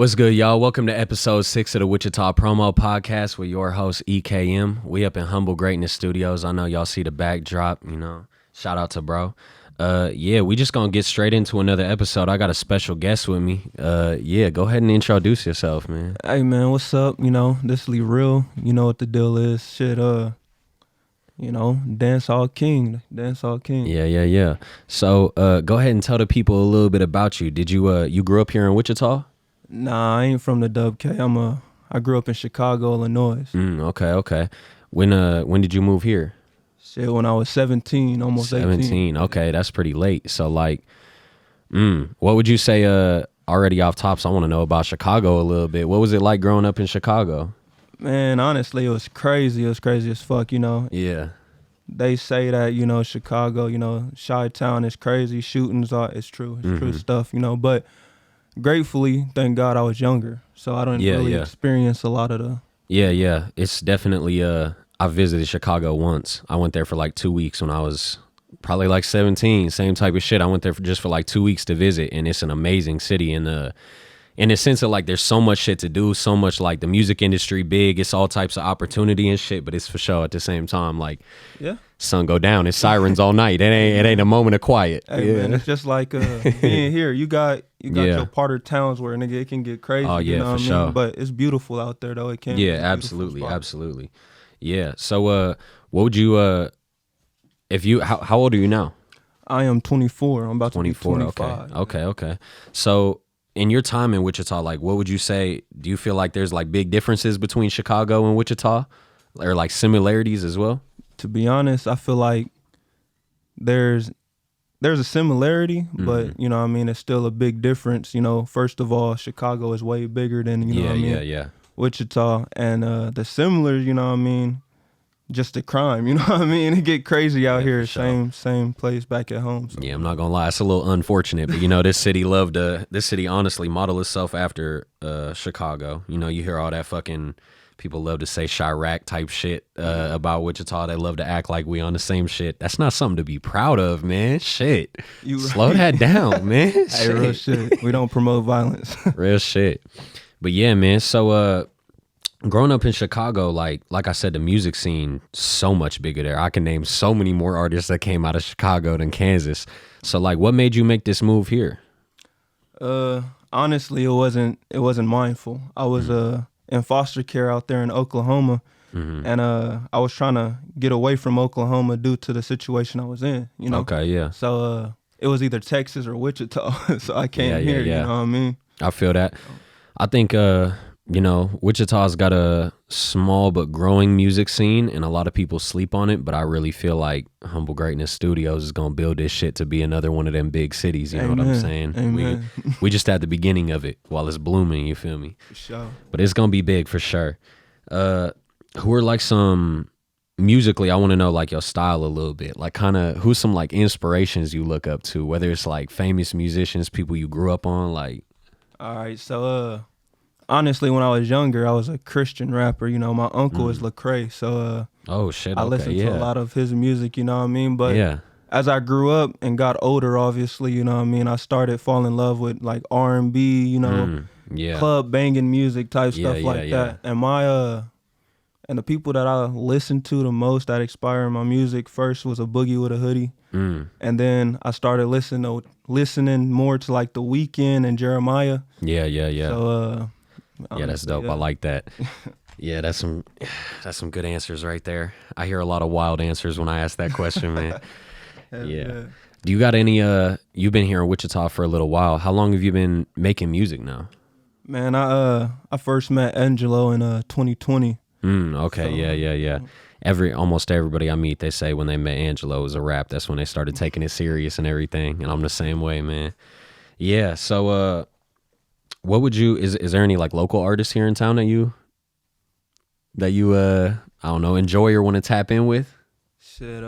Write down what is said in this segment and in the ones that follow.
What's good, y'all? Welcome to episode 6 of the Wichita Promo Podcast with your host, EKM. We up in Humble Greatness Studios. I know y'all see the backdrop, Shout out to bro. We just gonna get straight into another episode. I got a special guest with me. Go ahead and introduce yourself, man. Hey, man, what's up? This LeReal. You know what the deal is. Shit, dancehall king. Yeah. So, go ahead and tell the people a little bit about you. Did you grew up here in Wichita? Nah, I ain't from the WK. I grew up in Chicago, Illinois. Okay. When did you move here? Shit, when I was 17, almost 17. Okay, that's pretty late. So what would you say already off top? So I want to know about Chicago a little bit. What was it like growing up in Chicago? Man, honestly, it was crazy. It was crazy as fuck, Yeah. They say that, Chicago, Chi-Town is crazy. Shootings it's true. It's true stuff, but gratefully, thank God I was younger. So I didn't really experience a lot of the... Yeah. It's definitely... I visited Chicago once. I went there for like 2 weeks when I was probably like 17. Same type of shit. I went there for like 2 weeks to visit, and it's an amazing city in the sense of like there's so much shit to do, so much like the music industry big. It's all types of opportunity and shit, but it's for sure at the same time like sun go down, it's sirens all night. It ain't a moment of quiet. Hey man, it's just like being here. You got your part of towns where nigga it can get crazy. Oh yeah, you know for sure. But it's beautiful out there though. It can. Yeah, absolutely. Yeah. So what would you how old are you now? I am 24. I'm about 24, to be 25. Okay. So in your time in Wichita, like what would you say, do you feel like there's like big differences between Chicago and Wichita? Or like similarities as well? To be honest, I feel like there's a similarity, but it's still a big difference. First of all, Chicago is way bigger than Wichita, and the similar, just the crime, it get crazy out here. Same place back at home. So. Yeah, I'm not gonna lie, it's a little unfortunate, but this city honestly modeled itself after Chicago. You hear all that fucking people love to say Chirac type shit about Wichita. They love to act like we on the same shit. That's not something to be proud of, man. Shit. Slow that down, man. Hey, real shit. We don't promote violence. Real shit. But yeah, man. So growing up in Chicago, like I said, the music scene so much bigger there. I can name so many more artists that came out of Chicago than Kansas. So like what made you make this move here? Honestly, it wasn't mindful. I was in foster care out there in Oklahoma, and I was trying to get away from Oklahoma due to the situation I was in, Okay, yeah. So it was either Texas or Wichita, so I came here, you know what I mean? I feel that. I think, Wichita's got a small but growing music scene, and a lot of people sleep on it, but I really feel like Humble Greatness Studios is going to build this shit to be another one of them big cities, you know what I'm saying? Amen. We just at the beginning of it while it's blooming, you feel me? For sure. But it's going to be big for sure. Who are like some, musically, I want to know like your style a little bit, like kind of who's some like inspirations you look up to, whether it's like famous musicians, people you grew up on, like. All right, so honestly, when I was younger, I was a Christian rapper. My uncle is Lecrae, so oh shit, I listened to a lot of his music. You know what I mean? But as I grew up and got older, obviously, I started falling in love with like R&B, club banging music type stuff like that. And my and the people that I listened to the most that inspired my music first was a Boogie with a Hoodie, and then I started listening more to like The Weeknd and Jeremiah. Yeah. So That's dope. I like that. Yeah, that's some good answers right there. I hear a lot of wild answers when I ask that question, man. Yeah. Do you got any you've been here in Wichita for a little while. How long have you been making music now? Man, I first met Angelo in 2020. Okay, so, yeah. Almost everybody I meet, they say when they met Angelo it was a rap. That's when they started taking it serious and everything. And I'm the same way, man. Yeah. So, what would you? Is there any like local artists here in town that you I don't know, enjoy or want to tap in with? Shit.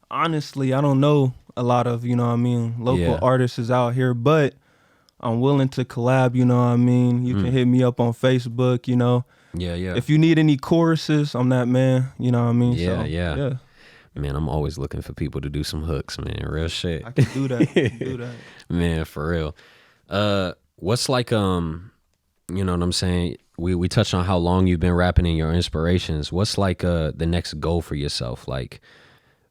Honestly, I don't know a lot of local artists is out here, but I'm willing to collab. You can hit me up on Facebook. Yeah. If you need any choruses, I'm that man. You know what I mean? Yeah. Man, I'm always looking for people to do some hooks, man. Real shit. I can do that. Man, for real. what's like you know what I'm saying? We touched on how long you've been rapping and your inspirations. What's like the next goal for yourself? Like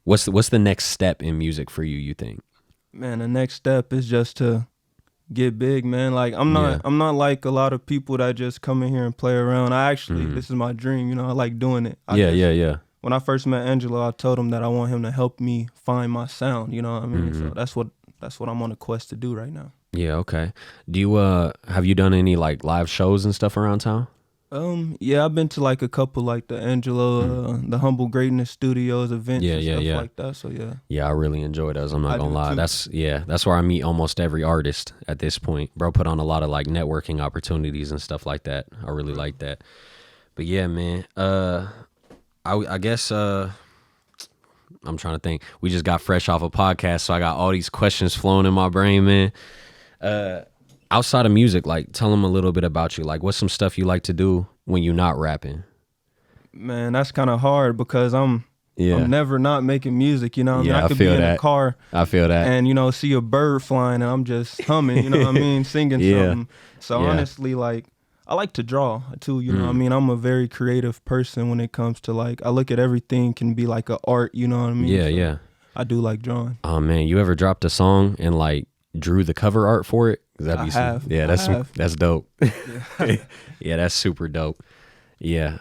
what's the next step in music for you think? Man, the next step is just to get big, man. Like I'm not like a lot of people that just come in here and play around. I actually this is my dream, you know. I like doing it. Yeah. When I first met Angelo, I told him that I want him to help me find my sound, you know what I mean? So that's what I'm on a quest to do right now. Yeah, okay. Do you have you done any like live shows and stuff around town? Yeah, I've been to like a couple, like the Angelo, the Humble Greatness Studios events and stuff like that. So yeah. Yeah, I really enjoy those. I'm not gonna lie. Too. That's where I meat almost every artist at this point. Bro put on a lot of like networking opportunities and stuff like that. I really like that. But yeah, man. I guess I'm trying to think. We just got fresh off a podcast, so I got all these questions flowing in my brain, man. Outside of music, like tell them a little bit about you. Like what's some stuff you like to do when you're not rapping? Man, that's kind of hard because I'm never not making music, you know what I mean? I could be in a car. I feel that. And, you know, see a bird flying and I'm just humming, you know what I mean? Singing something. So honestly, like, I like to draw too, you know what I mean? I'm a very creative person when it comes to like, I look at everything can be like a art, you know what I mean? Yeah. I do like drawing. Oh man, you ever dropped a song and like drew the cover art for it? I have. Yeah, that's dope. Yeah. Yeah, that's super dope. Yeah.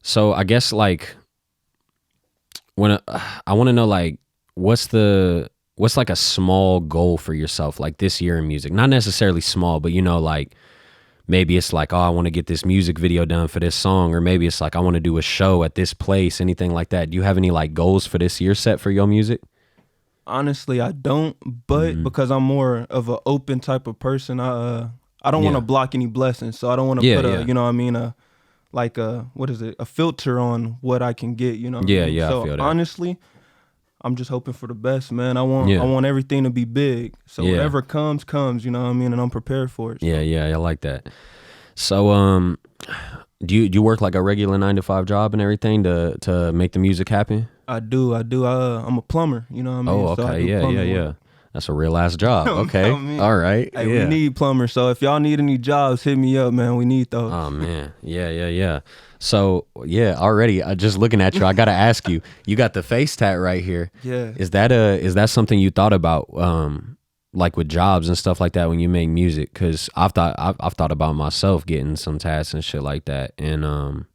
So I guess like when I want to know like what's like a small goal for yourself like this year in music? Not necessarily small, but you know like maybe it's like, oh, I want to get this music video done for this song, or maybe it's like I want to do a show at this place, anything like that. Do you have any like goals for this year set for your music? Honestly, I don't, but because I'm more of an open type of person, I don't want to block any blessings, so I don't want to put you know what I mean, a filter on what I can get, you know what I mean? So I feel that. Honestly, I'm just hoping for the best, man. I want everything to be big, so whatever comes, you know what I mean, and I'm prepared for it. So. Yeah, I like that. So, do you work like a regular 9-to-5 job and everything to make the music happen? I do. I'm a plumber. You know what I mean? Oh, okay. So yeah. That's a real ass job. Okay. All right. Hey, we need plumbers. So if y'all need any jobs, hit me up, man. We need those. Oh man. Yeah. So already just looking at you, I gotta ask you. You got the face tat right here. Yeah. Is that something you thought about? Like with jobs and stuff like that when you make music? Because I've thought about myself getting some tats and shit like that, and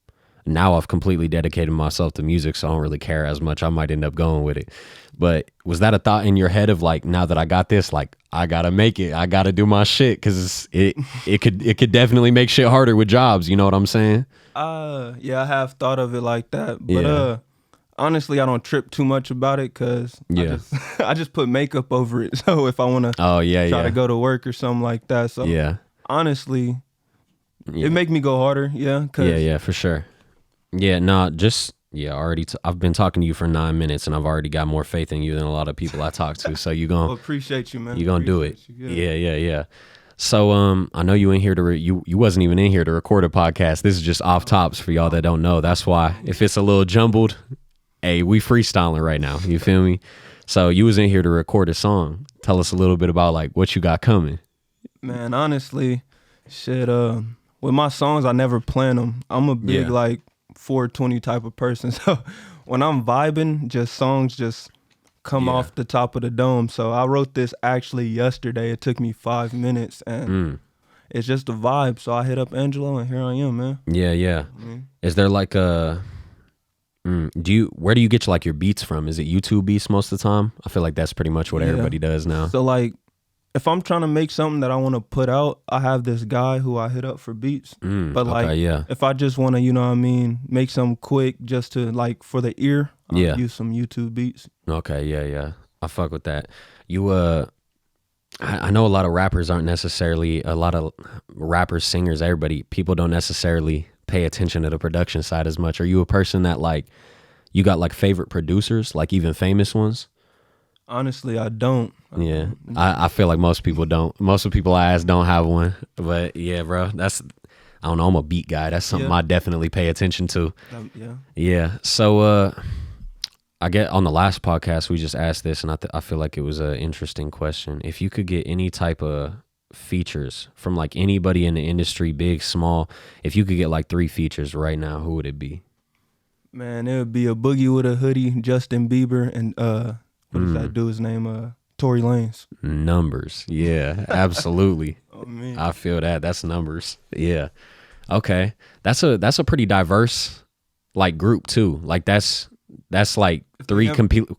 now I've completely dedicated myself to music, so I don't really care as much. I might end up going with it. But was that a thought in your head of like, now that I got this, like I gotta make it, I gotta do my shit, because it could definitely make shit harder with jobs. You know what I'm saying? Yeah, I have thought of it like that, but honestly, I don't trip too much about it because I just put makeup over it. So if I want to try to go to work or something like that. So honestly, it make me go harder. Yeah. Yeah, for sure. Yeah, I've been talking to you for 9 minutes and I've already got more faith in you than a lot of people I talk to. So you gonna well, appreciate you, man. You gonna do it. Yeah. So I know you in here you wasn't even in here to record a podcast. This is just off tops for y'all that don't know. That's why if it's a little jumbled, hey, we freestyling right now. You feel me? So you was in here to record a song. Tell us a little bit about like what you got coming. Man, honestly, shit. With my songs, I never plan them. I'm a big like 420 type of person. So when I'm vibing, songs just come off the top of the dome. So I wrote this actually yesterday. It took me 5 minutes and it's just a vibe. So I hit up Angelo and here I am, man. Yeah. Mm-hmm. Is there like where do you get like your beats from? Is it YouTube beats most of the time? I feel like that's pretty much what everybody does now. So like if I'm trying to make something that I want to put out, I have this guy who I hit up for beats. But like, if I just want to, you know what I mean, make something quick just to like for the ear, I'll use some YouTube beats. Okay, yeah. I fuck with that. You, I know a lot of rappers aren't necessarily, a lot of rappers, singers, people don't necessarily pay attention to the production side as much. Are you a person that like, you got like favorite producers, like even famous ones? Honestly, I don't. Yeah, I feel like most people don't. Most of the people I ask don't have one. But yeah, bro, I don't know. I'm a beat guy. That's something I definitely pay attention to. Yeah. So I get on the last podcast we just asked this, and I feel like it was an interesting question. If you could get any type of features from like anybody in the industry, big, small, if you could get like 3 features right now, who would it be? Man, it would be a Boogie with a Hoodie, Justin Bieber, and what does that dude's name? Tory Lanez. Numbers. Yeah, absolutely. Oh, man. I feel that. That's numbers. Yeah. Okay. That's a pretty diverse like group too. Like that's like 3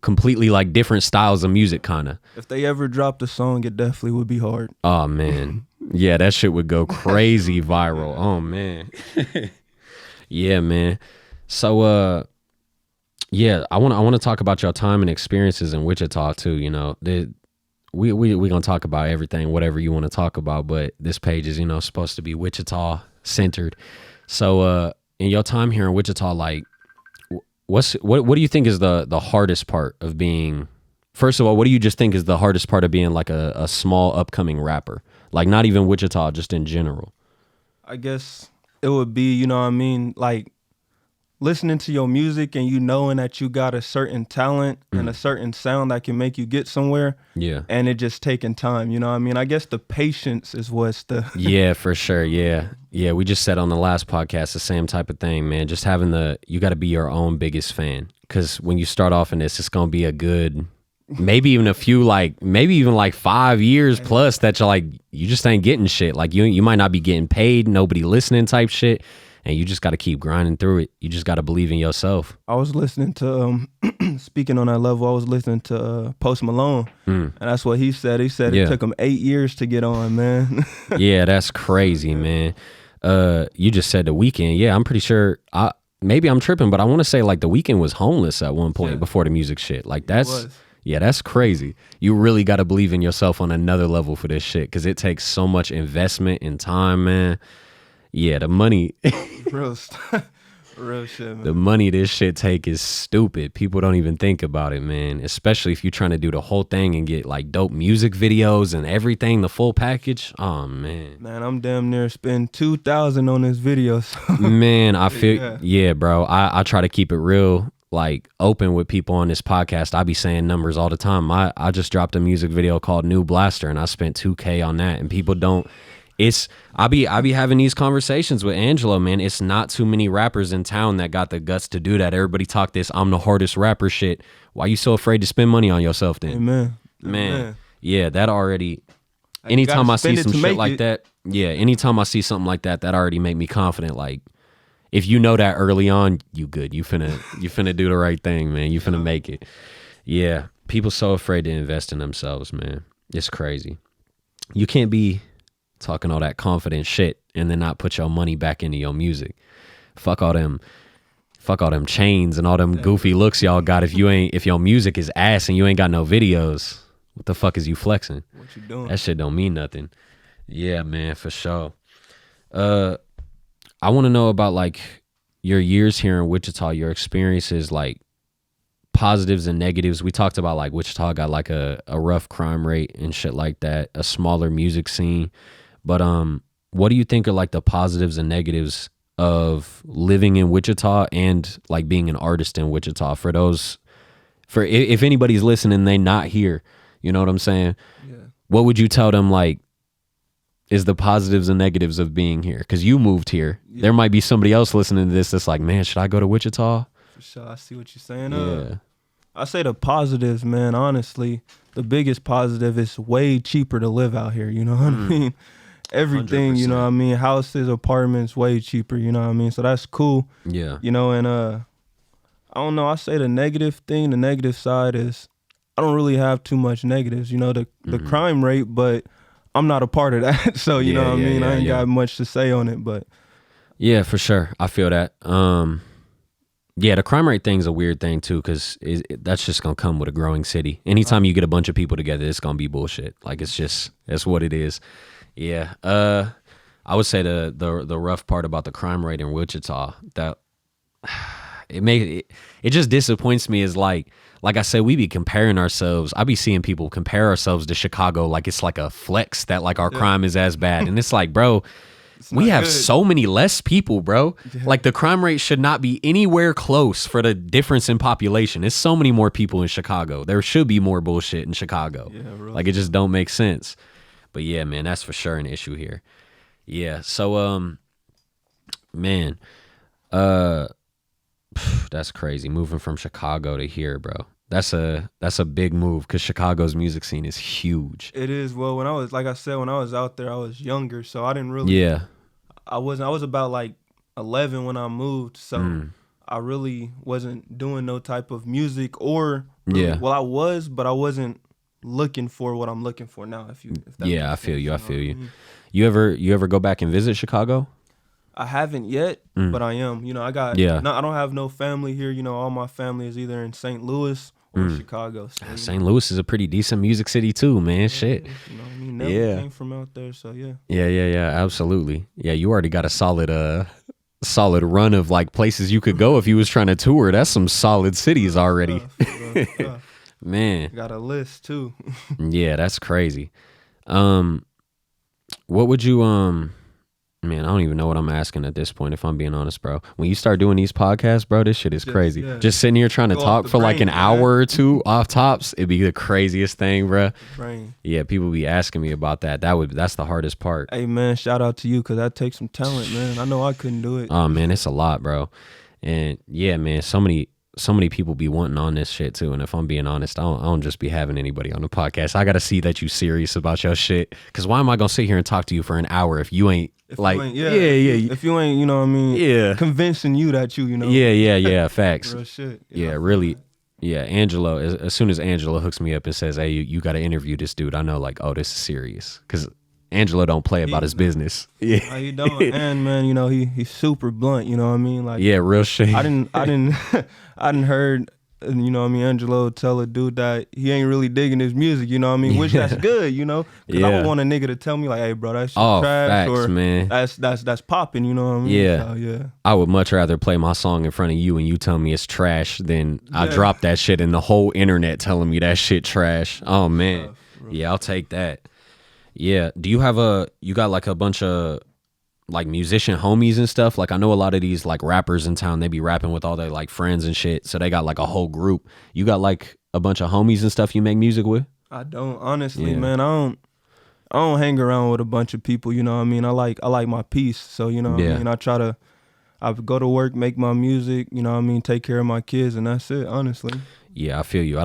completely like different styles of music kind of. If they ever dropped a song, it definitely would be hard. Oh man. Yeah, that shit would go crazy viral. Oh man. Yeah, man. So yeah, I want to talk about your time and experiences in Wichita too, you know. We going to talk about everything, whatever you want to talk about, but this page is, you know, supposed to be Wichita centered. So in your time here in Wichita, like what do you think is the hardest part of being, first of all, what do you just think is the hardest part of being like a small upcoming rapper? Like not even Wichita, just in general. I guess it would be, you know what I mean, like listening to your music and you knowing that you got a certain talent and a certain sound that can make you get somewhere. Yeah. And it just taking time, you know what I mean? I guess the patience is what's the... Yeah, for sure. Yeah. Yeah, we just said on the last podcast the same type of thing, man. Just having you got to be your own biggest fan. Because when you start off in this, it's going to be a good, maybe even a few, like, maybe even like 5 years plus that you're like, you just ain't getting shit. Like you might not be getting paid, nobody listening type shit. And you just got to keep grinding through it. You just got to believe in yourself. I was listening to, speaking on that level, I was listening to Post Malone. And that's what he said. He said it took him 8 years to get on, man. Yeah, that's crazy, man. You just said The Weeknd. Yeah, I'm pretty sure, maybe I'm tripping, but I want to say like The Weeknd was homeless at one point before the music shit. Like that's crazy. You really got to believe in yourself on another level for this shit because it takes so much investment and time, man. Yeah, the money. Real shit, man. The money this shit take is stupid. People don't even think about it, man. Especially if you're trying to do the whole thing and get like dope music videos and everything, the full package. Oh man. Man, I'm damn near spending $2,000 on this video. So. Man, I feel yeah, bro. I try to keep it real, like open with people on this podcast. I be saying numbers all the time. I just dropped a music video called New Blaster and I spent $2K on that, and people don't. I be having these conversations with Angelo, man. It's not too many rappers in town that got the guts to do that. Everybody talk this I'm the hardest rapper shit. Why you so afraid to spend money on yourself then? Amen. Man. Amen. Yeah, that already anytime I see some shit like that, anytime I see something like that already make me confident. Like if you know that early on, you good. You finna do the right thing, man. You finna make it. Yeah. People so afraid to invest in themselves, man. It's crazy. You can't be talking all that confident shit and then not put your money back into your music. Fuck all them chains and all them goofy looks y'all got. If your music is ass and you ain't got no videos, what the fuck is you flexing? What you doing? That shit don't mean nothing. Yeah, man, for sure. I want to know about like your years here in Wichita, your experiences, like positives and negatives. We talked about like Wichita got like a rough crime rate and shit like that, a smaller music scene. But what do you think are like the positives and negatives of living in Wichita and like being an artist in Wichita for if anybody's listening, they not here, you know what I'm saying? Yeah. What would you tell them like is the positives and negatives of being here? Because you moved here. Yeah. There might be somebody else listening to this that's like, man, should I go to Wichita? For sure, I see what you're saying. Yeah. I say the positives, man, honestly, the biggest positive is way cheaper to live out here, you know what I mean? Everything, 100%. You know what I mean? Houses, apartments, way cheaper, you know what I mean? So that's cool. Yeah. You know, and I don't know, I say the negative side is I don't really have too much negatives, you know, the crime rate, but I'm not a part of that. So, you know what I mean? I ain't got much to say on it, but. Yeah, for sure. I feel that. Yeah, the crime rate thing's a weird thing too, because that's just gonna come with a growing city. Anytime you get a bunch of people together, it's gonna be bullshit. Like that's what it is. Yeah. I would say the rough part about the crime rate in Wichita that it just disappoints me is like I said, we be comparing ourselves. I be seeing people compare ourselves to Chicago like it's like a flex that like our crime is as bad, and it's like, bro. We have so many less people, bro. Yeah. Like the crime rate should not be anywhere close for the difference in population. There's so many more people in Chicago. There should be more bullshit in Chicago. Yeah, really. Like it just don't make sense. But yeah, man, that's for sure an issue here. Yeah. So man, that's crazy. Moving from Chicago to here, bro. That's a big move because Chicago's music scene is huge. It is. Well, when I was, like I said, when I was out there, I was younger, so I didn't really. Yeah. I was about like 11 when I moved, so I really wasn't doing no type of music or really, yeah. Well, I was, but I wasn't looking for what I'm looking for now. If that yeah, I feel you. I feel you. You ever go back and visit Chicago? I haven't yet, but I am. I got. Yeah. I don't have no family here. All my family is either in St. Louis or Chicago. So, St. Louis is a pretty decent music city too, man. Yeah, Shit. Never came from out there, so yeah. Yeah. Absolutely. Yeah, you already got a solid run of like places you could go if you was trying to tour. That's some solid cities already. Man. Got a list too. Yeah, that's crazy. What would you man, I don't even know what I'm asking at this point, if I'm being honest, bro. When you start doing these podcasts, bro, this shit is crazy. Yeah. Just sitting here trying to talk for like an hour or two off tops, it'd be the craziest thing, bro. Yeah, people be asking me about that. That's the hardest part. Hey, man, shout out to you, because that takes some talent, man. I know I couldn't do it. Oh, man, it's a lot, bro. And yeah, man, so many people be wanting on this shit too. And if I'm being honest, I don't just be having anybody on the podcast. I got to see that you serious about your shit. Because why am I going to sit here and talk to you for an hour if you ain't If you ain't, convincing you that Yeah, facts. Real shit. Yeah, really. Yeah, Angelo, as soon as Angelo hooks me up and says, hey, you got to interview this dude, I know like, oh, this is serious. Because Angelo don't play about his business. Yeah. How you doing? And man, he's super blunt, Like, yeah, real shit. I didn't heard, Angelo tell a dude that he ain't really digging his music, which that's good, because I don't want a nigga to tell me like, hey, bro, that shit trash, facts, or man. that's popping, Yeah. So, yeah. I would much rather play my song in front of you and you tell me it's trash than I drop that shit and the whole internet telling me that shit trash. Oh man. Yeah, I'll take that. Yeah. Do you have you got like a bunch of like musician homies and stuff? Like I know a lot of these like rappers in town, they be rapping with all their like friends and shit. So they got like a whole group. You got like a bunch of homies and stuff you make music with? I don't, honestly, man. I don't hang around with a bunch of people, I like my peace. So, I go to work, make my music, take care of my kids, and that's it, honestly. Yeah, I feel you.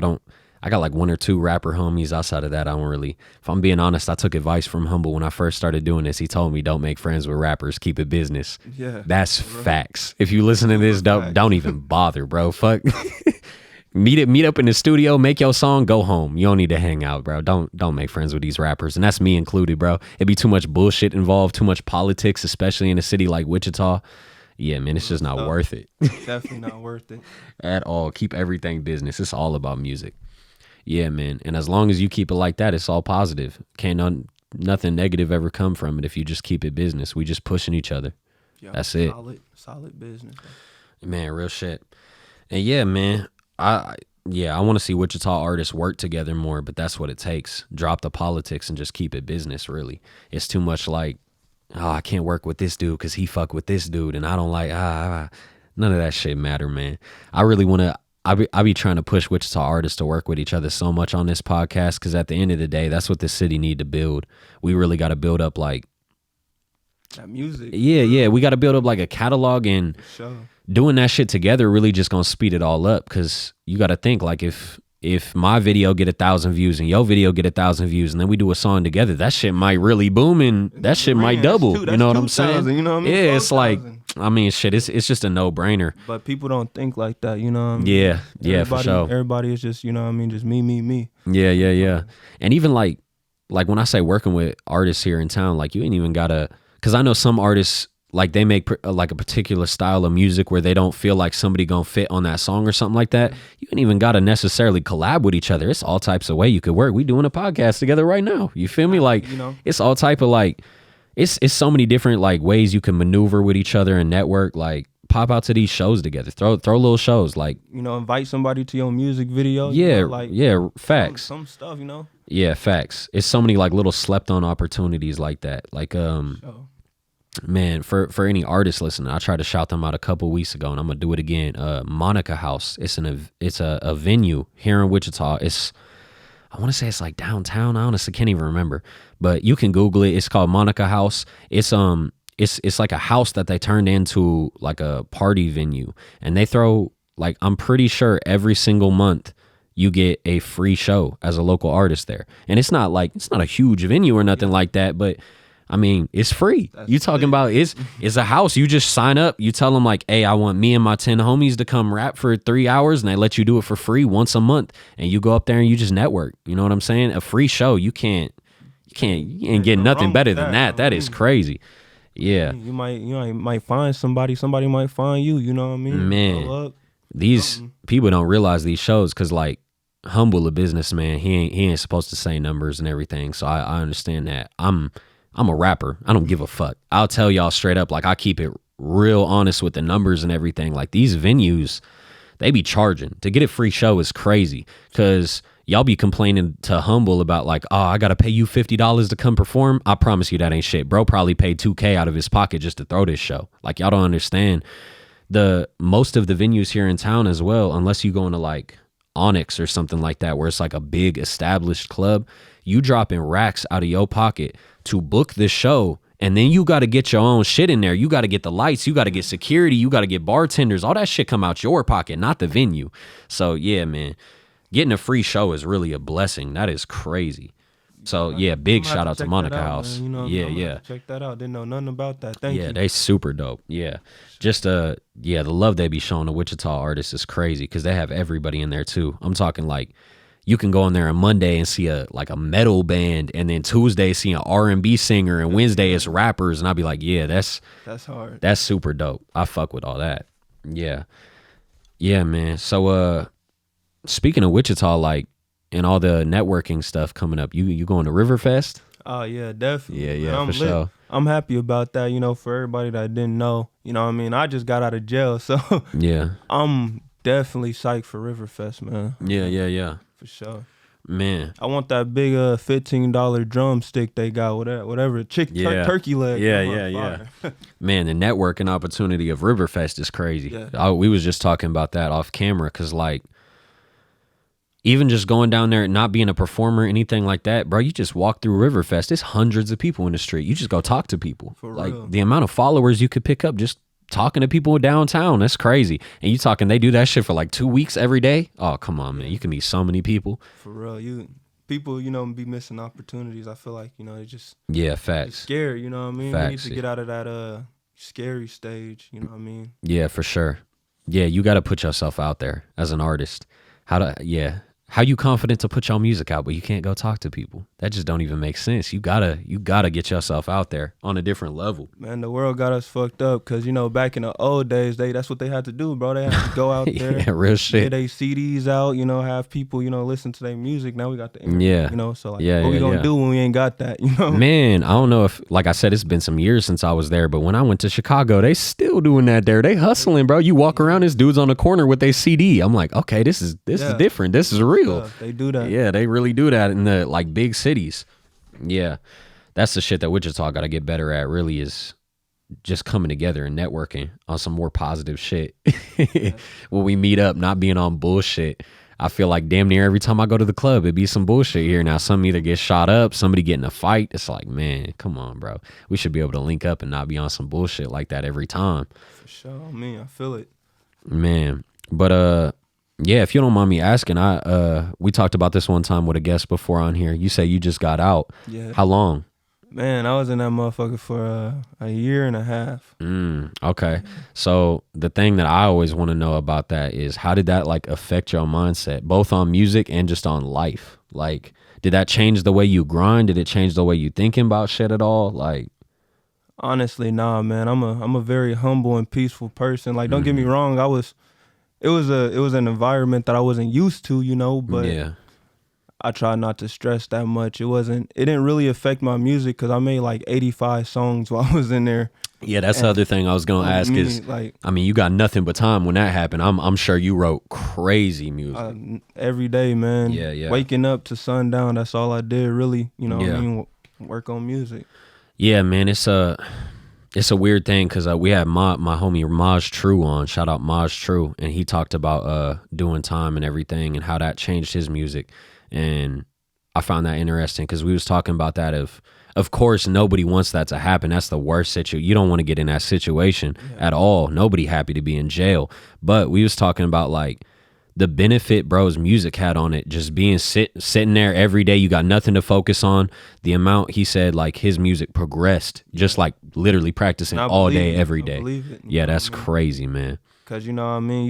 I got like one or two rapper homies. Outside of that, I don't really, if I'm being honest, I took advice from Humble when I first started doing this. He told me, don't make friends with rappers, keep it business. Yeah. That's facts. If you listen to this, don't even bother, bro. Fuck. Meet up in the studio, make your song, go home. You don't need to hang out, bro. Don't make friends with these rappers. And that's me included, bro. It'd be too much bullshit involved, too much politics, especially in a city like Wichita. Yeah, man, it's just not worth it. Definitely not worth it. At all. Keep everything business. It's all about music. Yeah, man. And as long as you keep it like that, it's all positive. Nothing negative ever come from it if you just keep it business. We just pushing each other. Yep, that's it. Solid business. Man, real shit. And yeah, man, I want to see Wichita artists work together more, but that's what it takes. Drop the politics and just keep it business, really. It's too much like, oh, I can't work with this dude because he fuck with this dude, and I don't like, none of that shit matter, man. I really want to, I be trying to push Wichita artists to work with each other so much on this podcast, because at the end of the day, that's what the city need to build. We really got to build up like that music. Yeah. We got to build up like a catalog, and doing that shit together really just gonna speed it all up. Because you got to think like if my video get 1,000 views and your video get 1,000 views, and then we do a song together, that shit might really boom, and that shit might double. You know what I'm saying? You know what I mean? Yeah, it's like, I mean, shit, it's just a no-brainer. But people don't think like that, you know what I mean? Yeah, for sure. Everybody is just, just me. Yeah. And even like when I say working with artists here in town, like you ain't even gotta, because I know some artists, like they make like a particular style of music where they don't feel like somebody gonna fit on that song or something like that. You ain't even gotta necessarily collab with each other. It's all types of way you could work. We doing a podcast together right now. You feel me? Like, it's all type of like, it's so many different like ways you can maneuver with each other and network. Like, pop out to these shows together. Throw little shows, like, invite somebody to your music video. Yeah, facts. Some stuff, Yeah, facts. It's so many like little slept on opportunities like that. Like, man, for any artists listening, I tried to shout them out a couple weeks ago, and I'm gonna do it again. Monica House. It's a venue here in Wichita. It's I want to say it's like downtown. I honestly can't even remember, but you can Google it. It's called Monica House. It's like a house that they turned into like a party venue, and they throw like, I'm pretty sure every single month you get a free show as a local artist there. And it's not a huge venue or nothing like that, but I mean, it's free. You talking about it's a house. You just sign up. You tell them like, hey, I want me and my 10 homies to come rap for 3 hours, and they let you do it for free once a month. And you go up there and you just network. You know what I'm saying? A free show. You ain't getting nothing better than that. That is crazy. Yeah. You might find somebody might find you. You know what I mean? Man, these people don't realize these shows, because like Humble, a businessman, he ain't supposed to say numbers and everything. So I understand that. I'm a rapper. I don't give a fuck. I'll tell y'all straight up, like, I keep it real honest with the numbers and everything. Like, these venues, they be charging. To get a free show is crazy, because y'all be complaining to Humble about like, oh, I got to pay you $50 to come perform. I promise you that ain't shit. Bro probably paid $2,000 out of his pocket just to throw this show. Like, y'all don't understand. Most of the venues here in town as well, unless you go into like Onyx or something like that, where it's like a big established club, you dropping racks out of your pocket to book this show, and then you got to get your own shit in there. You got to get the lights, you got to get security, you got to get bartenders, all that shit come out your pocket, not the venue. So yeah, man, getting a free show is really a blessing. That is crazy. So yeah, big shout out to Monica House. Man. You know, yeah. Check that out. Didn't know nothing about that. Thank you. Yeah, they super dope. Yeah. Just the love they be showing the Wichita artists is crazy, because they have everybody in there too. I'm talking like, you can go in there on Monday and see a metal band, and then Tuesday see an R&B singer, and Wednesday it's rappers, and I'll be like, yeah, that's hard. That's super dope. I fuck with all that. Yeah. Yeah, man. So speaking of Wichita, like, and all the networking stuff coming up, you going to Riverfest? Oh yeah, definitely. Yeah, for sure. I'm happy about that, you know, for everybody that didn't know. You know what I mean? I just got out of jail, so yeah. I'm definitely psyched for Riverfest, man. Yeah. For sure. Man. I want that big $15 drumstick they got, whatever. Turkey leg. Yeah. Man, the networking opportunity of Riverfest is crazy. Yeah. We was just talking about that off camera, because like, even just going down there and not being a performer or anything like that, bro, you just walk through Riverfest. There's hundreds of people in the street. You just go talk to people. For like real. The amount of followers you could pick up just talking to people downtown, that's crazy. And you talking, they do that shit for like 2 weeks every day? Oh, come on, man. You can meet so many people. For real. People, you know, be missing opportunities. I feel like, you know, they just... Yeah, facts. Scared, you know what I mean? Facts. We need to get out of that scary stage, you know what I mean? Yeah, for sure. Yeah, you got to put yourself out there as an artist. How you confident to put your music out, but you can't go talk to people? That just don't even make sense. You gotta get yourself out there on a different level. Man, the world got us fucked up, because, you know, back in the old days, that's what they had to do, bro. They had to go out there. Yeah, real shit. Get their CDs out, you know, have people, you know, listen to their music. Now we got the internet, you know, so like, what we gonna do when we ain't got that, you know? Man, I don't know if, like I said, it's been some years since I was there, but when I went to Chicago, they still doing that there. They hustling, bro. You walk around, this dude's on the corner with their CD. I'm like, okay, this is different. This is real. They do that. Yeah, they really do that in the like big cities. Yeah, that's the shit that Wichita got to get better at, really, is just coming together and networking on some more positive shit. When we meet up, not being on bullshit. I feel like damn near every time I go to the club, it'd be some bullshit here. Now, some either get shot up, somebody get in a fight. It's like, man, come on, bro. We should be able to link up and not be on some bullshit like that every time. For sure. I feel it. Man, but yeah, if you don't mind me asking, we talked about this one time with a guest before on here. You say you just got out. Yeah. How long? Man, I was in that motherfucker for a year and a half. Okay. So the thing that I always want to know about that is, how did that like affect your mindset, both on music and just on life? Like, did that change the way you grind? Did it change the way you thinking about shit at all? Like, honestly, nah, man. I'm a very humble and peaceful person. Like, don't get me wrong. It was an environment that I wasn't used to, you know, but yeah. I tried not to stress that much. It didn't really affect my music, because I made like 85 songs while I was in there. Yeah, that's the other thing I was gonna ask is, like, I mean, you got nothing but time when that happened. I'm sure you wrote crazy music every day, man. Yeah. Waking up to sundown, that's all I did, really. You know what I mean? Work on music. Yeah, man, it's a weird thing, because we had my homie Maj True on. Shout out Maj True, and he talked about doing time and everything and how that changed his music. And I found that interesting because we was talking about that. Of course, nobody wants that to happen. That's the worst situation. You don't want to get in that situation at all. Nobody happy to be in jail. But we was talking about like the benefit bro's music had on it, just being sitting there every day. You got nothing to focus on. The amount he said like his music progressed, just like literally practicing all day, every day. Yeah, that's crazy, man. Because you know what I mean,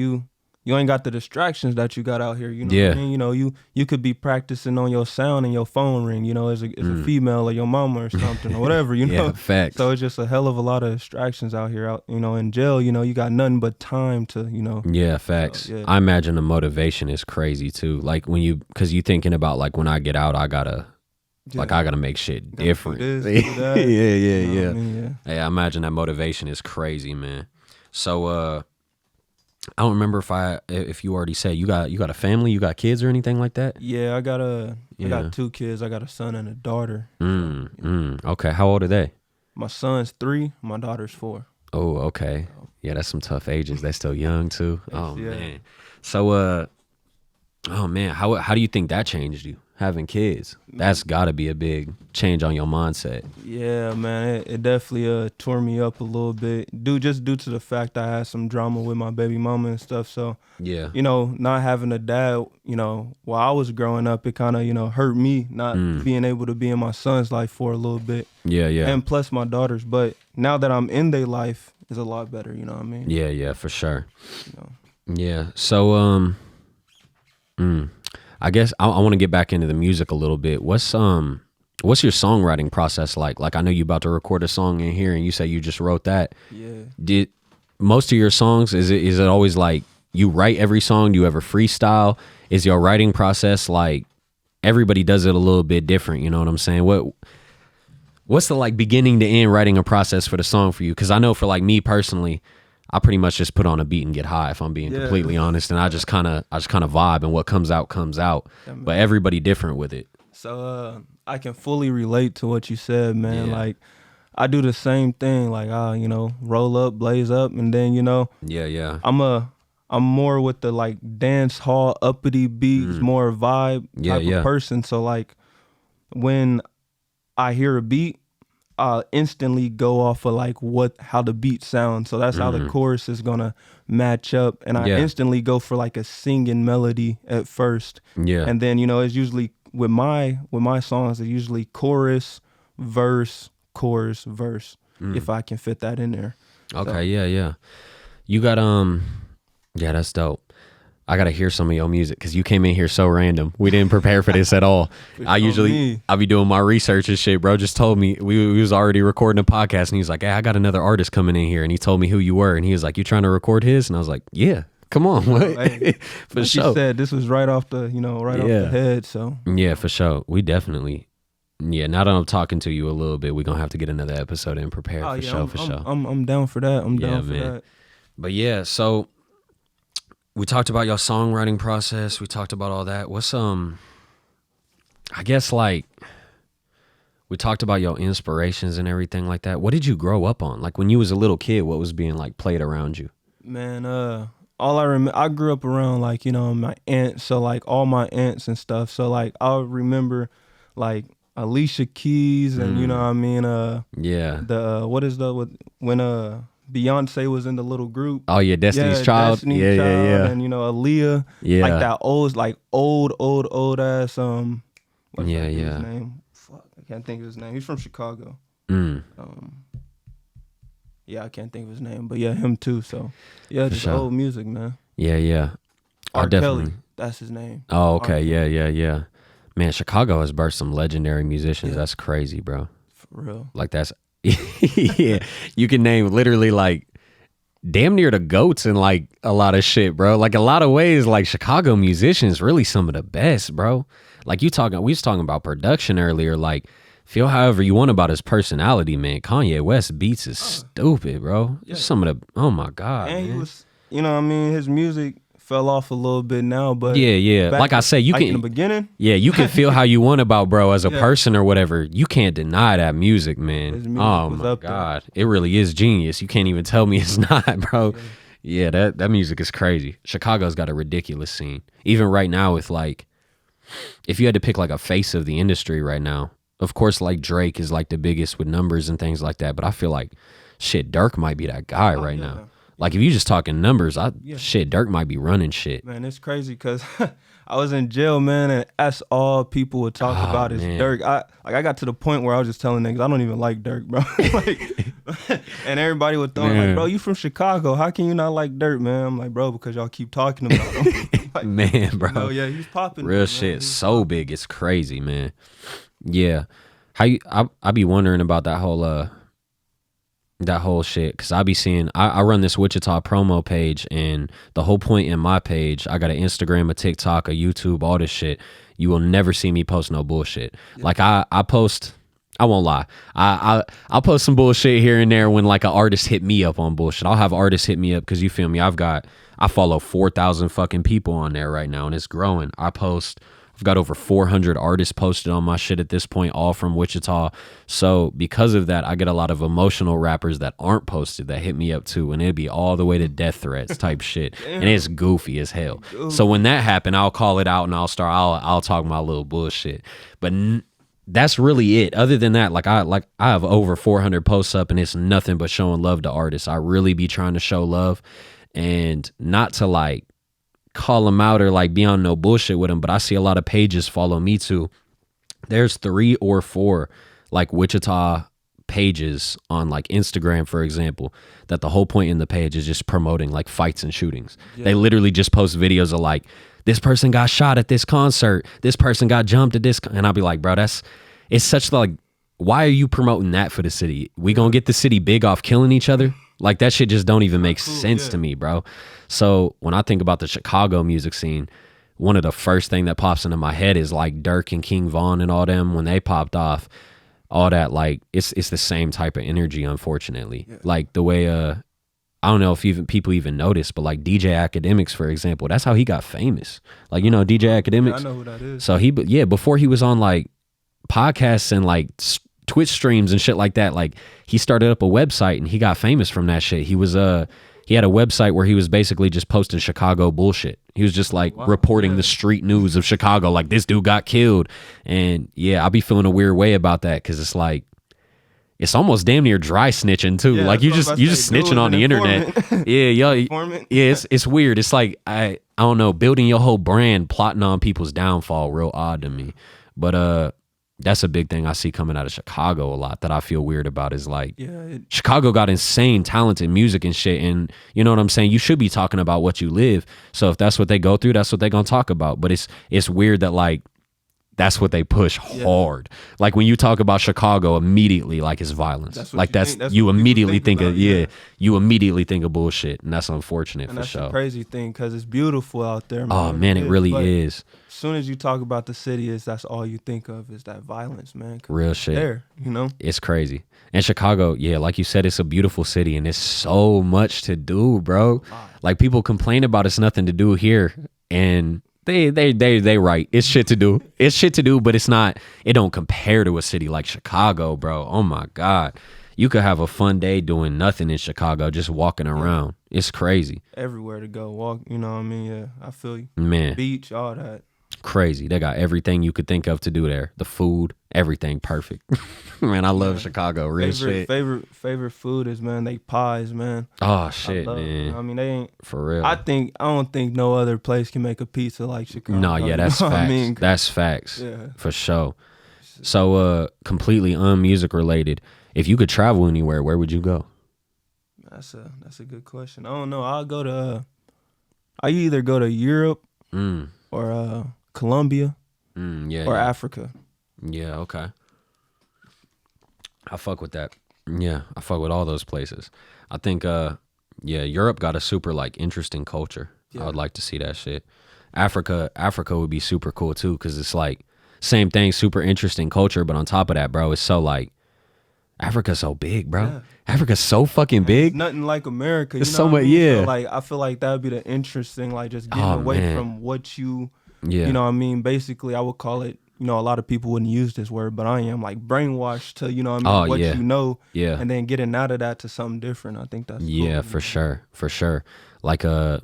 you ain't got the distractions that you got out here. You know what I mean? You know, you could be practicing on your sound and your phone ring, you know, as a female or your mama or something or whatever, you know. Facts. So it's just a hell of a lot of distractions out here. You know, in jail, you know, you got nothing but time to, you know. Yeah, facts. I imagine the motivation is crazy too. Like because you thinking about like when I get out, I gotta make shit different. Do this, do that. Yeah. I mean, I imagine that motivation is crazy, man. So I don't remember if you already said you got a family, you got kids or anything like that. Yeah, I got 2 kids. I got a son and a daughter. Okay, how old are they? My son's 3, my daughter's 4. Oh, okay. Yeah, that's some tough ages. They're still young too. Oh man. So how do you think that changed you? Having kids, that's got to be a big change on your mindset. Yeah, man, it definitely tore me up a little bit, just due to the fact I had some drama with my baby mama and stuff. So yeah, you know, not having a dad, you know, while I was growing up, it kind of, you know, hurt me not being able to be in my son's life for a little bit. Yeah, and plus my daughter's. But now that I'm in their life, it's a lot better. You know what I mean? Yeah, for sure. You know? Yeah. So I guess I want to get back into the music a little bit. What's your songwriting process like? Like I know you about to record a song in here, and you say you just wrote that. Yeah. Did most of your songs is it always like you write every song? Do you ever freestyle? Is your writing process like everybody does it a little bit different? You know what I'm saying? What's the like beginning to end writing a process for the song for you? Because I know for like me personally, I pretty much just put on a beat and get high, if I'm being completely honest, and I just kind of vibe, and what comes out comes out. But everybody different with it. So I can fully relate to what you said, man. Like I do the same thing. Like you know, roll up, blaze up, and then you know, I'm more with the like dance hall uppity beats, more vibe type of person. So like when I hear a beat, instantly go off of like how the beat sounds. So that's how the chorus is gonna match up. And I instantly go for like a singing melody at first. Yeah. And then, you know, it's usually with my songs, it's usually chorus, verse, chorus, verse. If I can fit that in there. Okay, so. Yeah. You got yeah, that's dope. I gotta hear some of your music because you came in here so random. We didn't prepare for this at all. I'll be doing my research and shit. Bro just told me we was already recording a podcast, and he was like, "Hey, I got another artist coming in here," and he told me who you were, and he was like, "You trying to record his?" And I was like, "Yeah, come on, hey, for sure." He said this was right off the off the head. So yeah, for sure. We definitely. Yeah, now that I'm talking to you a little bit, we're gonna have to get another episode and prepare for sure. I'm down for that. I'm down for that. But yeah, so. We talked about your songwriting process. We talked about all that. What's I guess like we talked about your inspirations and everything like that. What did you grow up on? Like when you was a little kid, what was being like played around you? Man, all I remember, I grew up around like, you know, my aunts. So like all my aunts and stuff. So like I remember like Alicia Keys and you know what I mean? When Beyonce was in the little group. Oh yeah, Destiny's Child. Destiny's Child, and you know Aaliyah. Yeah, like that old ass what's his name? Fuck, I can't think of his name. He's from Chicago. Yeah, I can't think of his name, but yeah, him too. So yeah, just old music, man. Yeah. R. Kelly, that's his name. Oh, okay, yeah. Man, Chicago has birthed some legendary musicians. That's crazy, bro. For real. Like that's. Yeah, you can name literally like damn near the goats in like a lot of shit, bro. Like a lot of ways, like Chicago musicians really some of the best, bro. Like we was talking about production earlier. Like feel however you want about his personality, man. Kanye West beats is stupid, bro. Some of the oh my god, and man. He was, you know what I mean, his music fell off a little bit now, but like I say, you can in the beginning, you can feel how you want about bro as a person or whatever. You can't deny that music, man. His music oh my god, it really is genius. You can't even tell me it's not, bro. Yeah, that music is crazy. Chicago's got a ridiculous scene, even right now with like if you had to pick like a face of the industry right now, of course, like Drake is like the biggest with numbers and things like that. But I feel like shit, Dirk might be that guy right now. Like if you just talking numbers, shit, Dirk might be running shit. Man, it's crazy because I was in jail, man, and that's all people would talk about is Dirk. I got to the point where I was just telling niggas I don't even like Dirk, bro. And everybody would throw like, bro, you from Chicago? How can you not like Dirk, man? I'm like, bro, because y'all keep talking about him. Like, man, bro. Oh yeah, he's popping. Real shit, man. So big, it's crazy, man. Yeah, I be wondering about that whole shit, because I be seeing, I run this Wichita promo page, and the whole point in my page, I got an Instagram, a TikTok, a YouTube, all this shit. You will never see me post no bullshit. Yeah. Like I post, I won't lie, I'll post some bullshit here and there when like an artist hit me up on bullshit. I'll have artists hit me up because, you feel me, I follow 4,000 fucking people on there right now, and it's growing. I've got over 400 artists posted on my shit at this point, all from Wichita. So because of that, I get a lot of emotional rappers that aren't posted that hit me up too, and it'd be all the way to death threats type shit. Damn. And it's goofy as hell. So when that happened, I'll call it out and I'll talk my little bullshit. But that's really it. Other than that, I have over 400 posts up, and it's nothing but showing love to artists. I really be trying to show love, and not to like call them out or like be on no bullshit with them, but I see a lot of pages follow me too. There's 3 or 4 like Wichita pages on like Instagram, for example, that the whole point in the page is just promoting like fights and shootings. Yeah. They literally just post videos of like, this person got shot at this concert, this person got jumped at this, and I'll be like, bro, it's such like, why are you promoting that for the city? We gonna get the city big off killing each other? Like that shit just don't even make sense to me, bro. So when I think about the Chicago music scene, one of the first thing that pops into my head is like Dirk and King Von and all them, when they popped off, all that, like it's the same type of energy, unfortunately. Yeah. Like the way I don't know if people even notice, but like DJ Academics, for example, that's how he got famous. Like, you know, DJ Academics. Yeah, I know who that is. So before he was on like podcasts and like Twitch streams and shit like that, like he started up a website and he got famous from that shit. He had a website where he was basically just posting Chicago bullshit. He was just like reporting the street news of Chicago, like this dude got killed. And yeah, I'll be feeling a weird way about that, because it's like, it's almost damn near dry snitching too. Yeah, like you just snitching on the internet. It's weird. It's like, I don't know, building your whole brand, plotting on people's downfall, real odd to me. But that's a big thing I see coming out of Chicago a lot that I feel weird about, is like, Chicago got insane talented music and shit, and you know what I'm saying? You should be talking about what you live. So if that's what they go through, that's what they're gonna talk about. But it's weird that like that's what they push hard. Like when you talk about Chicago, immediately like it's violence. You immediately think of you immediately think of bullshit, and that's unfortunate for sure. That's the crazy thing, because it's beautiful out there, man. Oh man, it really is. As soon as you talk about the city, that's all you think of is that violence, man. Real shit. There, you know, it's crazy. And Chicago, like you said, it's a beautiful city, and there's so much to do, bro. Like people complain about it's nothing to do here, and they right. It's shit to do. It's shit to do, but it don't compare to a city like Chicago, bro. Oh my God. You could have a fun day doing nothing in Chicago, just walking around. It's crazy. Everywhere to go, walk, you know what I mean? Yeah, I feel you. Man. Beach, all that. Crazy. They got everything you could think of to do there. The food, everything perfect. Man, I love Chicago. Real shit. Favorite food is, man, they pies, man. Oh shit, man. I mean, they ain't for real. I don't think no other place can make a pizza like Chicago. No, yeah, that's facts. I mean, that's facts. Yeah. For sure. So completely unmusic related. If you could travel anywhere, where would you go? That's a good question. I don't know. I either go to Europe or Colombia or Africa. Yeah, okay. I fuck with that. Yeah, I fuck with all those places. I think Europe got a super like interesting culture. Yeah. I would like to see that shit. Africa would be super cool too, because it's like same thing, super interesting culture, but on top of that, bro, it's so like Africa's so big, bro. Yeah. Africa's so fucking big. It's nothing like America. It's so much, yeah. So like I feel like that would be the interesting, like just getting away from what you know what I mean? Basically, I would call it, you know, a lot of people wouldn't use this word, but I am like brainwashed to, you know what I mean, what you know, and then getting out of that to something different. I think that's cool. For sure. Like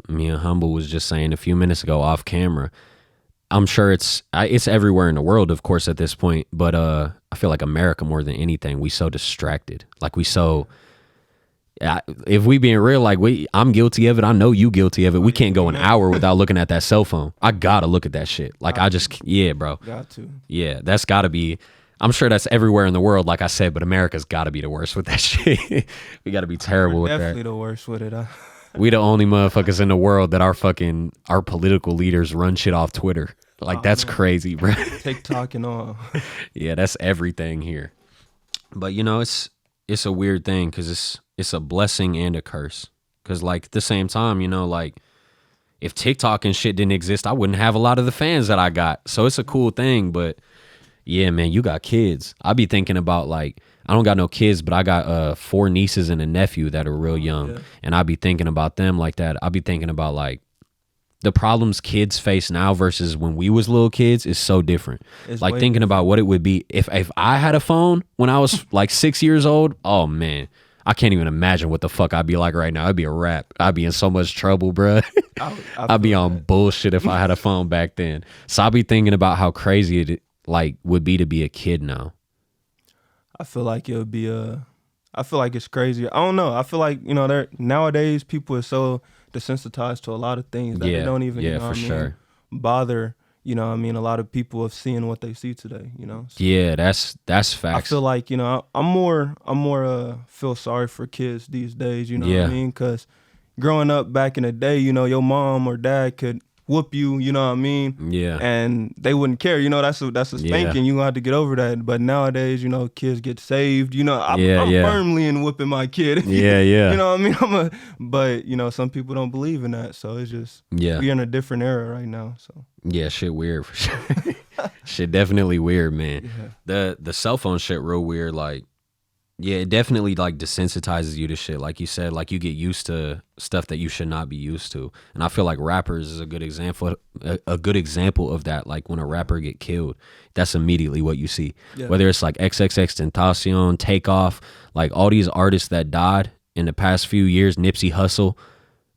me and Humble was just saying a few minutes ago off camera, I'm sure it's everywhere in the world, of course, at this point. But I feel like America more than anything, we so distracted. Like if we being real, like I'm guilty of it. I know you guilty of it. We can't go an hour without looking at that cell phone. I gotta look at that shit. Like bro. Got to. Yeah, that's gotta be. I'm sure that's everywhere in the world, like I said, but America's gotta be the worst with that shit. We gotta be terrible with that. Definitely the worst with it. We the only motherfuckers in the world that our political leaders run shit off Twitter. Like that's crazy, bro. TikTok and all. Yeah, that's everything here. But it's a weird thing because it's a blessing and a curse. Because like at the same time, like if TikTok and shit didn't exist, I wouldn't have a lot of the fans that I got. So it's a cool thing. But yeah, man, you got kids. I be thinking about like, I don't got no kids, but I got 4 nieces and a nephew that are real young. Yeah. And I be thinking about them like that. I be thinking about like the problems kids face now versus when we was little kids is so different. It's like thinking about what it would be if I had a phone when I was like 6 years old. Oh man, I can't even imagine what the fuck I'd be like right now. I'd be a wrap. I'd be in so much trouble, bro. I'd be on bullshit if I had a phone back then. So I be thinking about how crazy it like would be to be a kid now. I feel like it would be I feel like it's crazy. I don't know. I feel like nowadays people are so desensitized to a lot of things that they don't even bother. A lot of people of seeing what they see today. So, yeah, that's facts. I feel like I'm more feel sorry for kids these days. What I mean? Because growing up back in the day, your mom or dad could whoop you, Yeah. And they wouldn't care. That's a spanking. You gonna have to get over that. But nowadays, kids get saved. I'm firmly in whipping my kid. Yeah. You know what I mean? But some people don't believe in that. So it's just we're in a different era right now. So yeah, shit weird for sure. Shit definitely weird, man. Yeah. The cell phone shit real weird, like. Yeah, it definitely like desensitizes you to shit. Like you said, like you get used to stuff that you should not be used to. And I feel like rappers is a good example of that. Like when a rapper get killed, that's immediately what you see. Yeah. Whether it's like XXXTentacion, Takeoff, like all these artists that died in the past few years, Nipsey Hussle,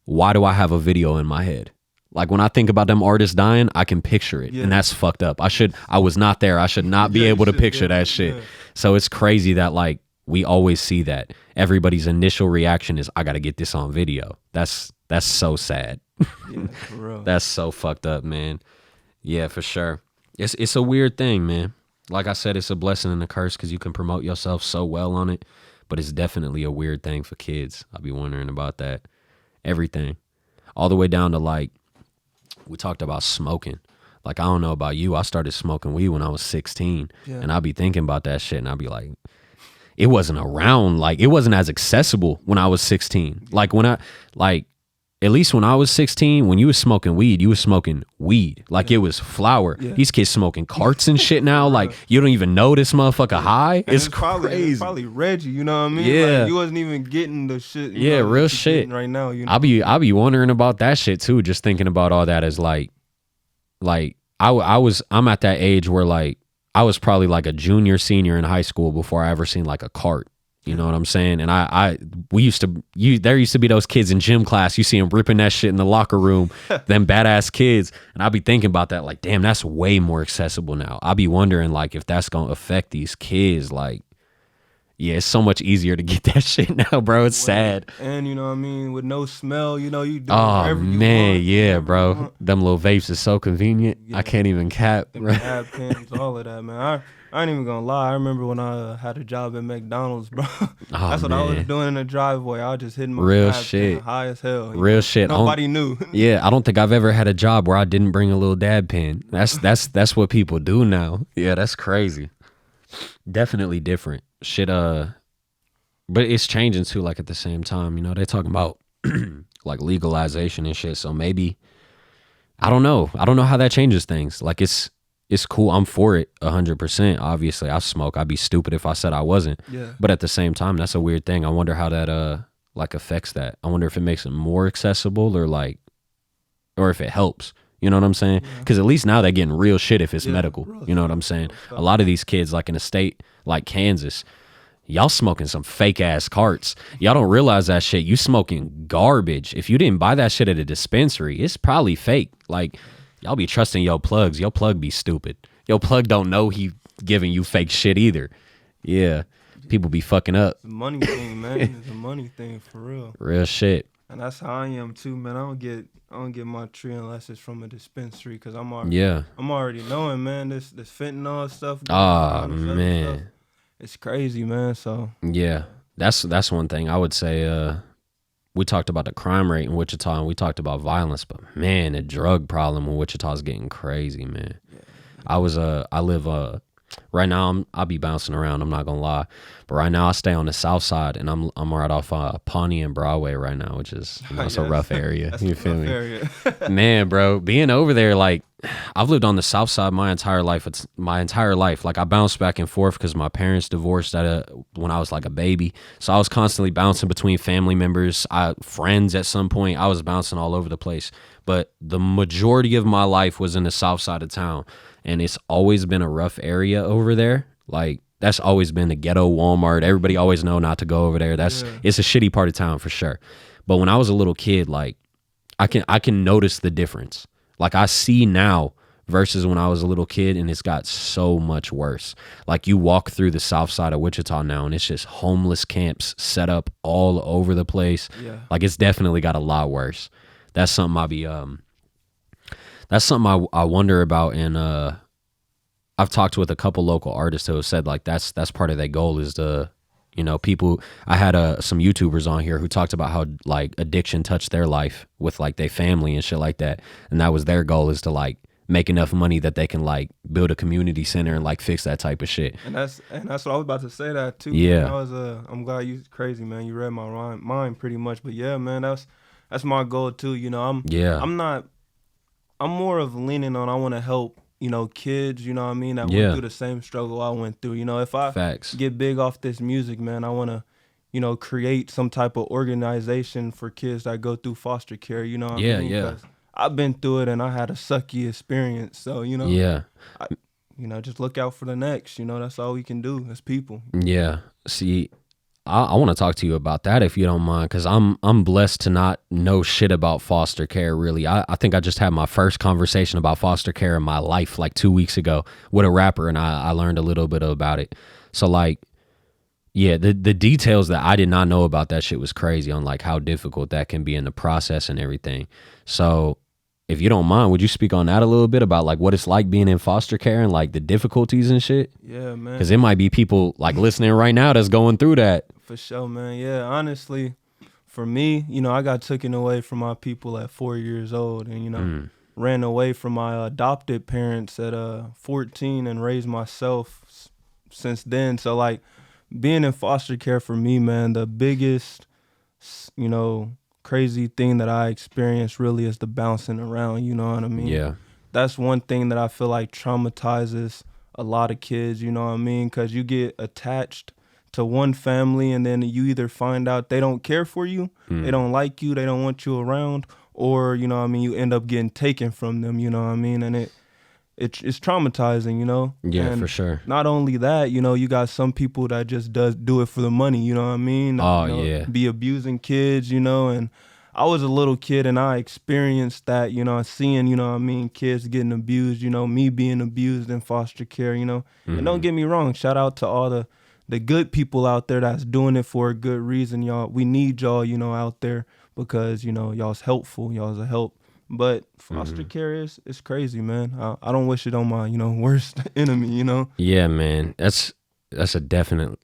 why do I have a video in my head? Like when I think about them artists dying, I can picture it. Yeah. And that's fucked up. I was not there. I should not be able to picture that shit. Yeah. So it's crazy that like, we always see that everybody's initial reaction is, I got to get this on video. That's so sad. Yeah, for real. That's so fucked up, man. Yeah, for sure. It's a weird thing, man. Like I said, it's a blessing and a curse because you can promote yourself so well on it, but it's definitely a weird thing for kids. I'll be wondering about that. Everything. All the way down to like, we talked about smoking. Like, I don't know about you. I started smoking weed when I was 16 and I'll be thinking about that shit and I'll be like, it wasn't around, like, it wasn't as accessible when I was 16. Like, at least when I was 16, when you was smoking weed, you was smoking weed. Like, it was flower. Yeah. These kids smoking carts and shit now. Like, you don't even know this motherfucker high. It's crazy. It's probably Reggie, you know what I mean? Yeah. Like, you wasn't even getting the shit. Real shit. Right now, I'll be wondering about that shit, too, just thinking about all that as, like, I'm at that age where, like, I was probably like a junior, senior in high school before I ever seen like a cart. You know what I'm saying? And there used to be those kids in gym class. You see them ripping that shit in the locker room, them badass kids. And I'll be thinking about that like, damn, that's way more accessible now. I'll be wondering like if that's going to affect these kids. Like, yeah, it's so much easier to get that shit now, bro. It's sad. And you know what I mean? With no smell, you do whatever you want. Yeah, bro. Them little vapes is so convenient. Yeah. I can't even cap. Them tab pens, all of that, man. I ain't even gonna lie. I remember when I had a job at McDonald's, bro. That's what I was doing in the driveway. I was just hitting my real shit, high as hell. Real shit. Nobody knew. Yeah, I don't think I've ever had a job where I didn't bring a little dab pen. That's what people do now. Yeah, that's crazy. Definitely different shit. But it's changing too. Like at the same time, they're talking about like legalization and shit. So maybe I don't know how that changes things. Like it's cool. I'm for it 100%. Obviously, I smoke. I'd be stupid if I said I wasn't. Yeah. But at the same time, that's a weird thing. I wonder how that like affects that. I wonder if it makes it more accessible or if it helps. You know what I'm saying? Because at least now they're getting real shit if it's medical. You know what I'm saying? A lot of these kids, like in a state like Kansas, y'all smoking some fake ass carts. Y'all don't realize that shit. You smoking garbage. If you didn't buy that shit at a dispensary, it's probably fake. Like, y'all be trusting your plugs. Your plug be stupid. Your plug don't know he giving you fake shit either. Yeah. People be fucking up. It's a money thing, man. It's a money thing for real. Real shit. And that's how I am too, man. I don't get my tree unless it's from a dispensary, because I'm already knowing, man, this fentanyl stuff. Oh man, stuff, it's crazy, man. So yeah, that's one thing I would say. We talked about the crime rate in Wichita, and we talked about violence, but man, the drug problem in Wichita is getting crazy, man. Yeah. I live right now I'll be bouncing around, I'm not gonna lie, but right now I stay on the south side, and I'm right off Pawnee and Broadway right now, which is it's a rough area. You feel me? Man, bro, being over there, like I've lived on the south side my entire life. It's my entire life. Like I bounced back and forth because my parents divorced when I was like a baby, so I was constantly bouncing between family members, friends. At some point, I was bouncing all over the place. But the majority of my life was in the south side of town. And it's always been a rough area over there. Like that's always been the ghetto Walmart. Everybody always know not to go over there. It's a shitty part of town for sure. But when I was a little kid, like I can notice the difference. Like I see now versus when I was a little kid, and it's got so much worse. Like you walk through the south side of Wichita now, and it's just homeless camps set up all over the place. Yeah. Like it's definitely got a lot worse. That's something That's something I wonder about, and I've talked with a couple local artists who have said like that's part of their goal is to, people. I had some YouTubers on here who talked about how like addiction touched their life with like their family and shit like that, and that was their goal is to like make enough money that they can like build a community center and like fix that type of shit. And that's what I was about to say that too. Yeah, I'm glad you crazy, man. You read my mind pretty much, but yeah, man, that's my goal too. I'm more of leaning on I want to help, kids, that went through the same struggle I went through. If I get big off this music, man, I want to, create some type of organization for kids that go through foster care, Yeah. I've been through it and I had a sucky experience. So, just look out for the next, that's all we can do as people. Yeah. See, I want to talk to you about that if you don't mind, because I'm blessed to not know shit about foster care, really. I think I just had my first conversation about foster care in my life like 2 weeks ago with a rapper, and I learned a little bit about it. So like, yeah, the details that I did not know about that shit was crazy on like how difficult that can be in the process and everything. So if you don't mind, would you speak on that a little bit about like what it's like being in foster care and like the difficulties and shit? Yeah, man. Because it might be people like listening right now that's going through that. For sure, man. Yeah, honestly, for me, I got taken away from my people at 4 years old, and ran away from my adopted parents at 14 and raised myself since then. So like being in foster care for me, man, the biggest, crazy thing that I experienced really is the bouncing around, you know what I mean? Yeah. That's one thing that I feel like traumatizes a lot of kids, you know what I mean? Because you get attached to one family and then you either find out they don't care for you, they don't like you, they don't want you around, or, you end up getting taken from them, you know what I mean? And it's traumatizing, Yeah, and for sure. Not only that, you got some people that just do it for the money, you know what I mean? Yeah. Be abusing kids, and I was a little kid and I experienced that, seeing, kids getting abused, me being abused in foster care, and don't get me wrong, shout out to all the good people out there that's doing it for a good reason, y'all. We need y'all, out there because, y'all's helpful, y'all's a help. But foster care is crazy, man. I don't wish it on my, worst enemy, Yeah, man. That's a definite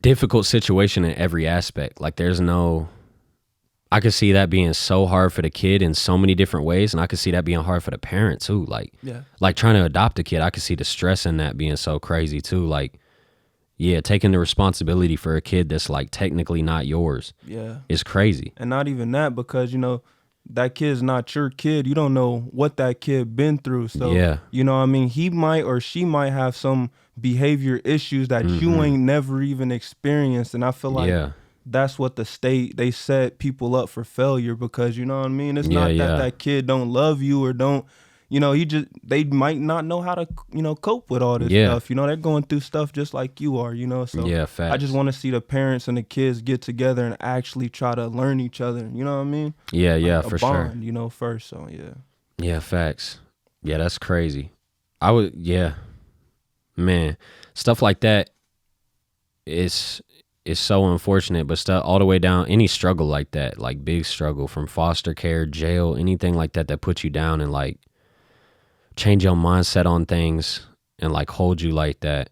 difficult situation in every aspect. Like I could see that being so hard for the kid in so many different ways, and I could see that being hard for the parent too. Like, like trying to adopt a kid, I could see the stress in that being so crazy too. Like, yeah, taking the responsibility for a kid that's like technically not yours. Yeah, is crazy. And not even that, because that kid's not your kid. You don't know what that kid been through. So he might or she might have some behavior issues that you ain't never even experienced. And I feel like that's what the state, they set people up for failure, because it's not that kid don't love you or don't, they might not know how to, cope with all this stuff. They're going through stuff just like you are, so facts. I just want to see the parents and the kids get together and actually try to learn each other. You know what I mean? Yeah, like for bond, sure. First. So, yeah. Yeah, facts. Yeah, that's crazy. Yeah, man, stuff like that is so unfortunate, but stuff all the way down, any struggle like that, like big struggle from foster care, jail, anything like that that puts you down and like change your mindset on things and like hold you like that.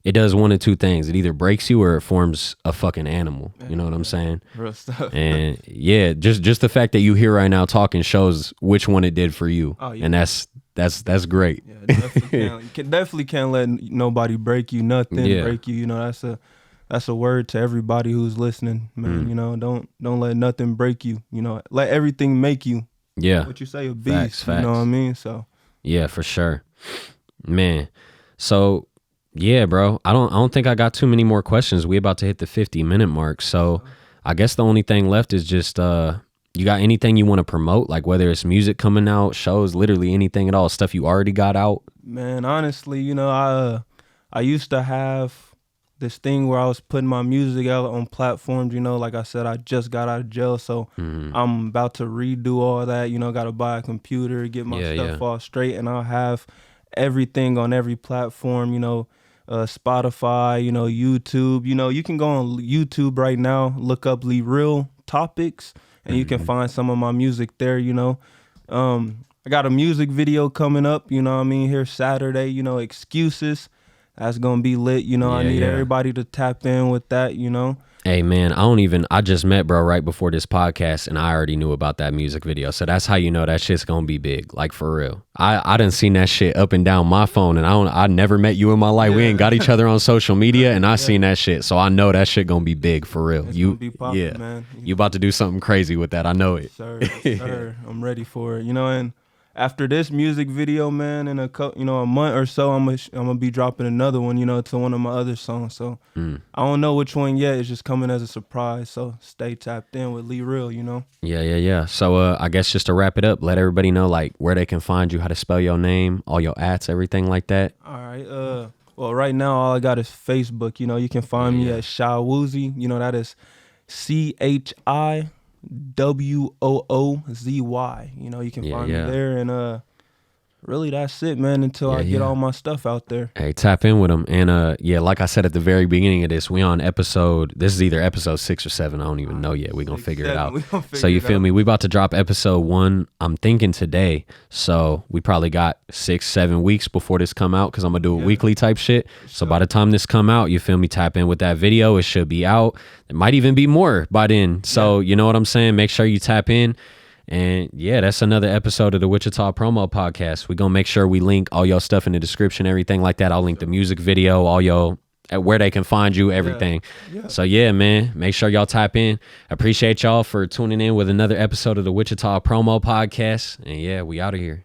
It does one of two things. It either breaks you or it forms a fucking animal. You know what I'm saying? Real stuff. And yeah, just the fact that you here right now talking shows which one it did for you. Oh, yeah. And that's great. Yeah, definitely can't let nobody break you, nothing break you. You know, that's a word to everybody who's listening, man. You know, don't let nothing break you. You know, let everything make you. Yeah. What you say, a beast. Facts. You know what I mean? So. Yeah, for sure, man. So. Yeah, bro. I don't think I got too many more questions. We about to hit the 50-minute mark. So I guess the only thing left is just you got anything you want to promote, like whether it's music coming out, shows, literally anything at all, stuff you already got out? Man, honestly, you know, I used to have this thing where I was putting my music out on platforms, you know, like I said, I just got out of jail, so I'm about to redo all that, you know, got to buy a computer, get my stuff all straight, and I'll have everything on every platform, you know, Spotify, you know, YouTube. You know, you can go on YouTube right now, look up LeReal topics, and you can find some of my music there, you know. I got a music video coming up, you know what I mean, here Saturday, you know, Excuses. That's going to be lit, you know. I need everybody to tap in with that, you know. Hey, man, I just met bro right before this podcast, and I already knew about that music video. So that's how you know that shit's going to be big, like for real. I done seen that shit up and down my phone, and I never met you in my life. We ain't got each other on social media, and I seen that shit. So I know that shit going to be big for real. It's gonna be poppin', man. You about to do something crazy with that. I know it. Sir, I'm ready for it. You know, and after this music video, man, in a month or so, I'm gonna be dropping another one, you know, to one of my other songs. So I don't know which one yet. It's just coming as a surprise. So stay tapped in with LeReal, you know. Yeah. So I guess just to wrap it up, let everybody know like where they can find you, how to spell your name, all your ats, everything like that. All right. Well, right now all I got is Facebook. You know, you can find me at Shawoozy. You know, that is ChiWoozy. You know, you can find me there, and really that's it, man, until I get all my stuff out there. Hey, tap in with them. And like I said at the very beginning of this, we on this is either episode 6 or 7, I don't even know yet. We're gonna figure it out. So you feel me? We about to drop episode 1, I'm thinking today. So we probably got 6-7 weeks before this come out, because I'm gonna do a weekly type shit. So by the time this come out, you feel me, tap in with that video. It should be out. It might even be more by then. So you know what I'm saying? Make sure you tap in. And yeah, that's another episode of the Wichita Promo Podcast. We're going to make sure we link all your stuff in the description, everything like that. I'll link the music video, all your, where they can find you, everything. So yeah, man, make sure y'all tap in. Appreciate y'all for tuning in with another episode of the Wichita Promo Podcast. And yeah, we out of here.